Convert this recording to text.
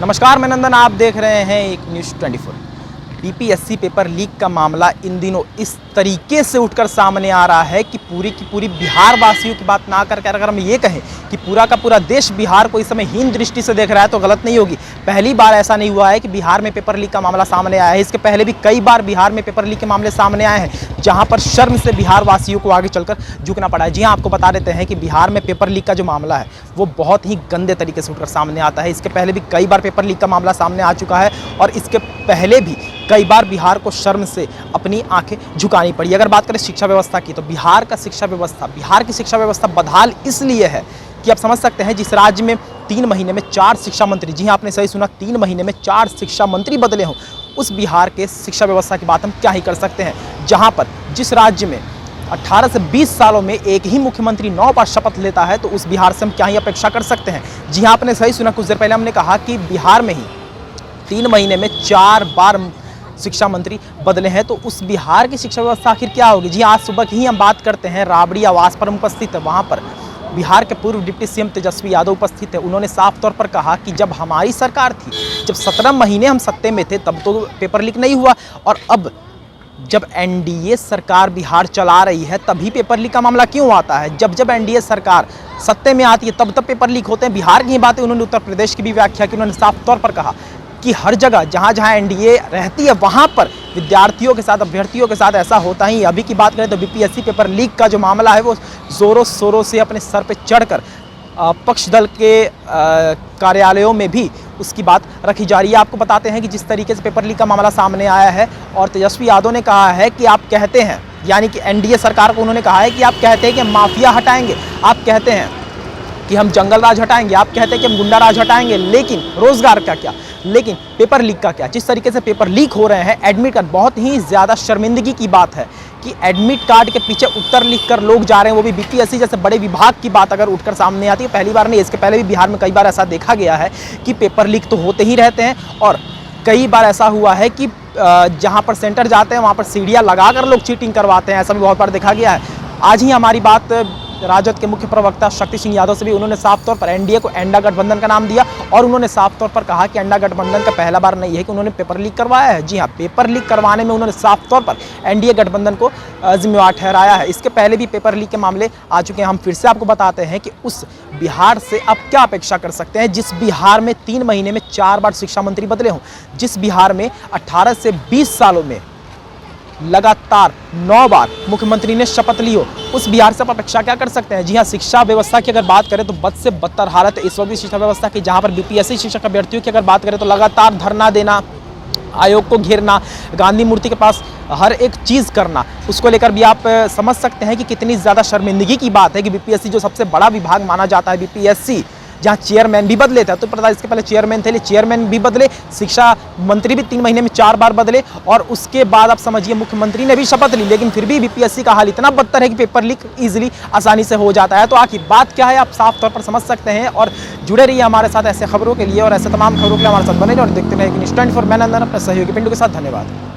नमस्कार, मैं नंदन, आप देख रहे हैं एक न्यूज़ 24। बीपीएससी पेपर लीक का मामला इन दिनों इस तरीके से उठकर सामने आ रहा है कि पूरी की पूरी बिहार वासियों की बात ना करके अगर हम ये कहें कि पूरा का पूरा देश बिहार को इस समय हीन दृष्टि से देख रहा है तो गलत नहीं होगी। पहली बार ऐसा नहीं हुआ है कि बिहार में पेपर लीक का मामला सामने आया है। इसके पहले भी कई बार बिहार में पेपर लीक के मामले सामने आए हैं, जहां पर शर्म से बिहार वासियों को आगे चलकर झुकना पड़ा है। जी हाँ, आपको बता देते हैं कि बिहार में पेपर लीक का जो मामला है वो बहुत ही गंदे तरीके से उठकर सामने आता है। इसके पहले भी कई बार पेपर लीक का मामला सामने आ चुका है और इसके पहले भी कई बार बिहार को शर्म से अपनी आंखें झुकानी पड़ी। अगर बात करें शिक्षा व्यवस्था की तो बिहार की शिक्षा व्यवस्था बदहाल इसलिए है कि आप समझ सकते हैं, जिस राज्य में 3 महीने में 4 शिक्षा मंत्री, जी हाँ आपने सही सुना, 3 महीने में 4 शिक्षा मंत्री बदले हों, उस बिहार के शिक्षा व्यवस्था की बात हम क्या ही कर सकते हैं। जहाँ पर जिस राज्य में 18 से 20 सालों में एक ही मुख्यमंत्री 9 बार शपथ लेता है तो उस बिहार से हम क्या ही अपेक्षा कर सकते हैं। जी हाँ, आपने सही सुना, कुछ देर पहले हमने कहा कि बिहार में ही 3 महीने में 4 बार शिक्षा मंत्री बदले हैं, तो उस बिहार की शिक्षा व्यवस्था आखिर क्या होगी। जी आज सुबह की ही हम बात करते हैं, राबड़ी आवास पर हम उपस्थित है, वहाँ पर बिहार के पूर्व डिप्टी सीएम तेजस्वी यादव उपस्थित है। उन्होंने साफ तौर पर कहा कि जब हमारी सरकार थी, जब 17 महीने हम सत्ते में थे तब तो पेपर लीक नहीं हुआ, और अब जब एनडीए सरकार बिहार चला रही है तभी पेपर लीक का मामला क्यों आता है। जब जब एनडीए सरकार सत्ते में आती है तब तब पेपर लीक होते हैं। बिहार की ही बातें उन्होंने उत्तर प्रदेश की भी व्याख्या की। उन्होंने साफ तौर पर कहा कि हर जगह जहाँ जहाँ एनडीए रहती है वहाँ पर विद्यार्थियों के साथ, अभ्यर्थियों के साथ ऐसा होता ही। अभी की बात करें तो बीपीएससी पेपर लीक का जो मामला है वो ज़ोरों शोरों से अपने सर पे चढ़कर पक्ष दल के कार्यालयों में भी उसकी बात रखी जा रही है। आपको बताते हैं कि जिस तरीके से पेपर लीक का मामला सामने आया है और तेजस्वी यादव ने कहा है कि आप कहते हैं, यानी कि एनडीए सरकार को उन्होंने कहा है कि आप कहते हैं कि हम माफिया हटाएंगे, आप कहते हैं कि हम जंगल राज हटाएंगे, आप कहते हैं कि हम गुंडा राज हटाएंगे, लेकिन रोजगार का क्या, लेकिन पेपर लीक का क्या। जिस तरीके से पेपर लीक हो रहे हैं, एडमिट कार्ड, बहुत ही ज़्यादा शर्मिंदगी की बात है कि एडमिट कार्ड के पीछे उत्तर लिखकर लोग जा रहे हैं, वो भी बीपीएससी जैसे बड़े विभाग की बात अगर उठकर सामने आती है। पहली बार नहीं, इसके पहले भी बिहार में कई बार ऐसा देखा गया है कि पेपर लीक तो होते ही रहते हैं, और कई बार ऐसा हुआ है कि जहाँ पर सेंटर जाते हैं वहाँ पर सीढ़ियाँ लगाकर लोग चीटिंग करवाते हैं। ऐसा भी बहुत बार देखा गया है। आज ही हमारी बात राजद के मुख्य प्रवक्ता शक्ति सिंह यादव से भी, उन्होंने साफ तौर पर एनडीए को एंडा गठबंधन का नाम दिया और उन्होंने साफ तौर पर कहा कि एंडा गठबंधन का पहला बार नहीं है कि उन्होंने पेपर लीक करवाया है। जी हाँ, पेपर लीक करवाने में उन्होंने साफ तौर पर एनडीए गठबंधन को जिम्मेवार ठहराया है। इसके पहले भी पेपर लीक के मामले आ चुके हैं। हम फिर से आपको बताते हैं कि उस बिहार से आप क्या अपेक्षा कर सकते हैं जिस बिहार में 3 महीने में 4 बार शिक्षा मंत्री बदले हों, जिस बिहार में 18 से 20 सालों में लगातार 9 बार मुख्यमंत्री ने शपथ ली हो, उस बिहार से आप अपेक्षा क्या कर सकते हैं। जी हाँ, शिक्षा व्यवस्था की अगर बात करें तो बद से बदतर हालत है इस वक्त शिक्षा व्यवस्था की, जहां पर बीपीएससी शिक्षक अभ्यर्थियों की अगर बात करें तो लगातार धरना देना, आयोग को घेरना, गांधी मूर्ति के पास हर एक चीज़ करना, उसको लेकर भी आप समझ सकते हैं कि कितनी ज़्यादा शर्मिंदगी की बात है कि बीपीएससी जो सबसे बड़ा विभाग माना जाता है, बीपीएससी जहाँ चेयरमैन भी बदले थे, तो पता इसके पहले चेयरमैन थे, चेयरमैन भी बदले, शिक्षा मंत्री भी 3 महीने में 4 बार बदले, और उसके बाद आप समझिए मुख्यमंत्री ने भी शपथ ली, लेकिन फिर भी बीपीएससी का हाल इतना बदतर है कि पेपर लीक इजीली आसानी से हो जाता है। तो आखिर बात क्या है आप साफ तौर पर समझ सकते हैं, और जुड़े रहिए हमारे साथ ऐसे खबरों के लिए, और ऐसे तमाम खबरों के लिए हमारे साथ बने रहिए और देखते रहिए न्यूज़ 24। मैं नंदन अपने सहयोगी पिंटू के साथ, धन्यवाद।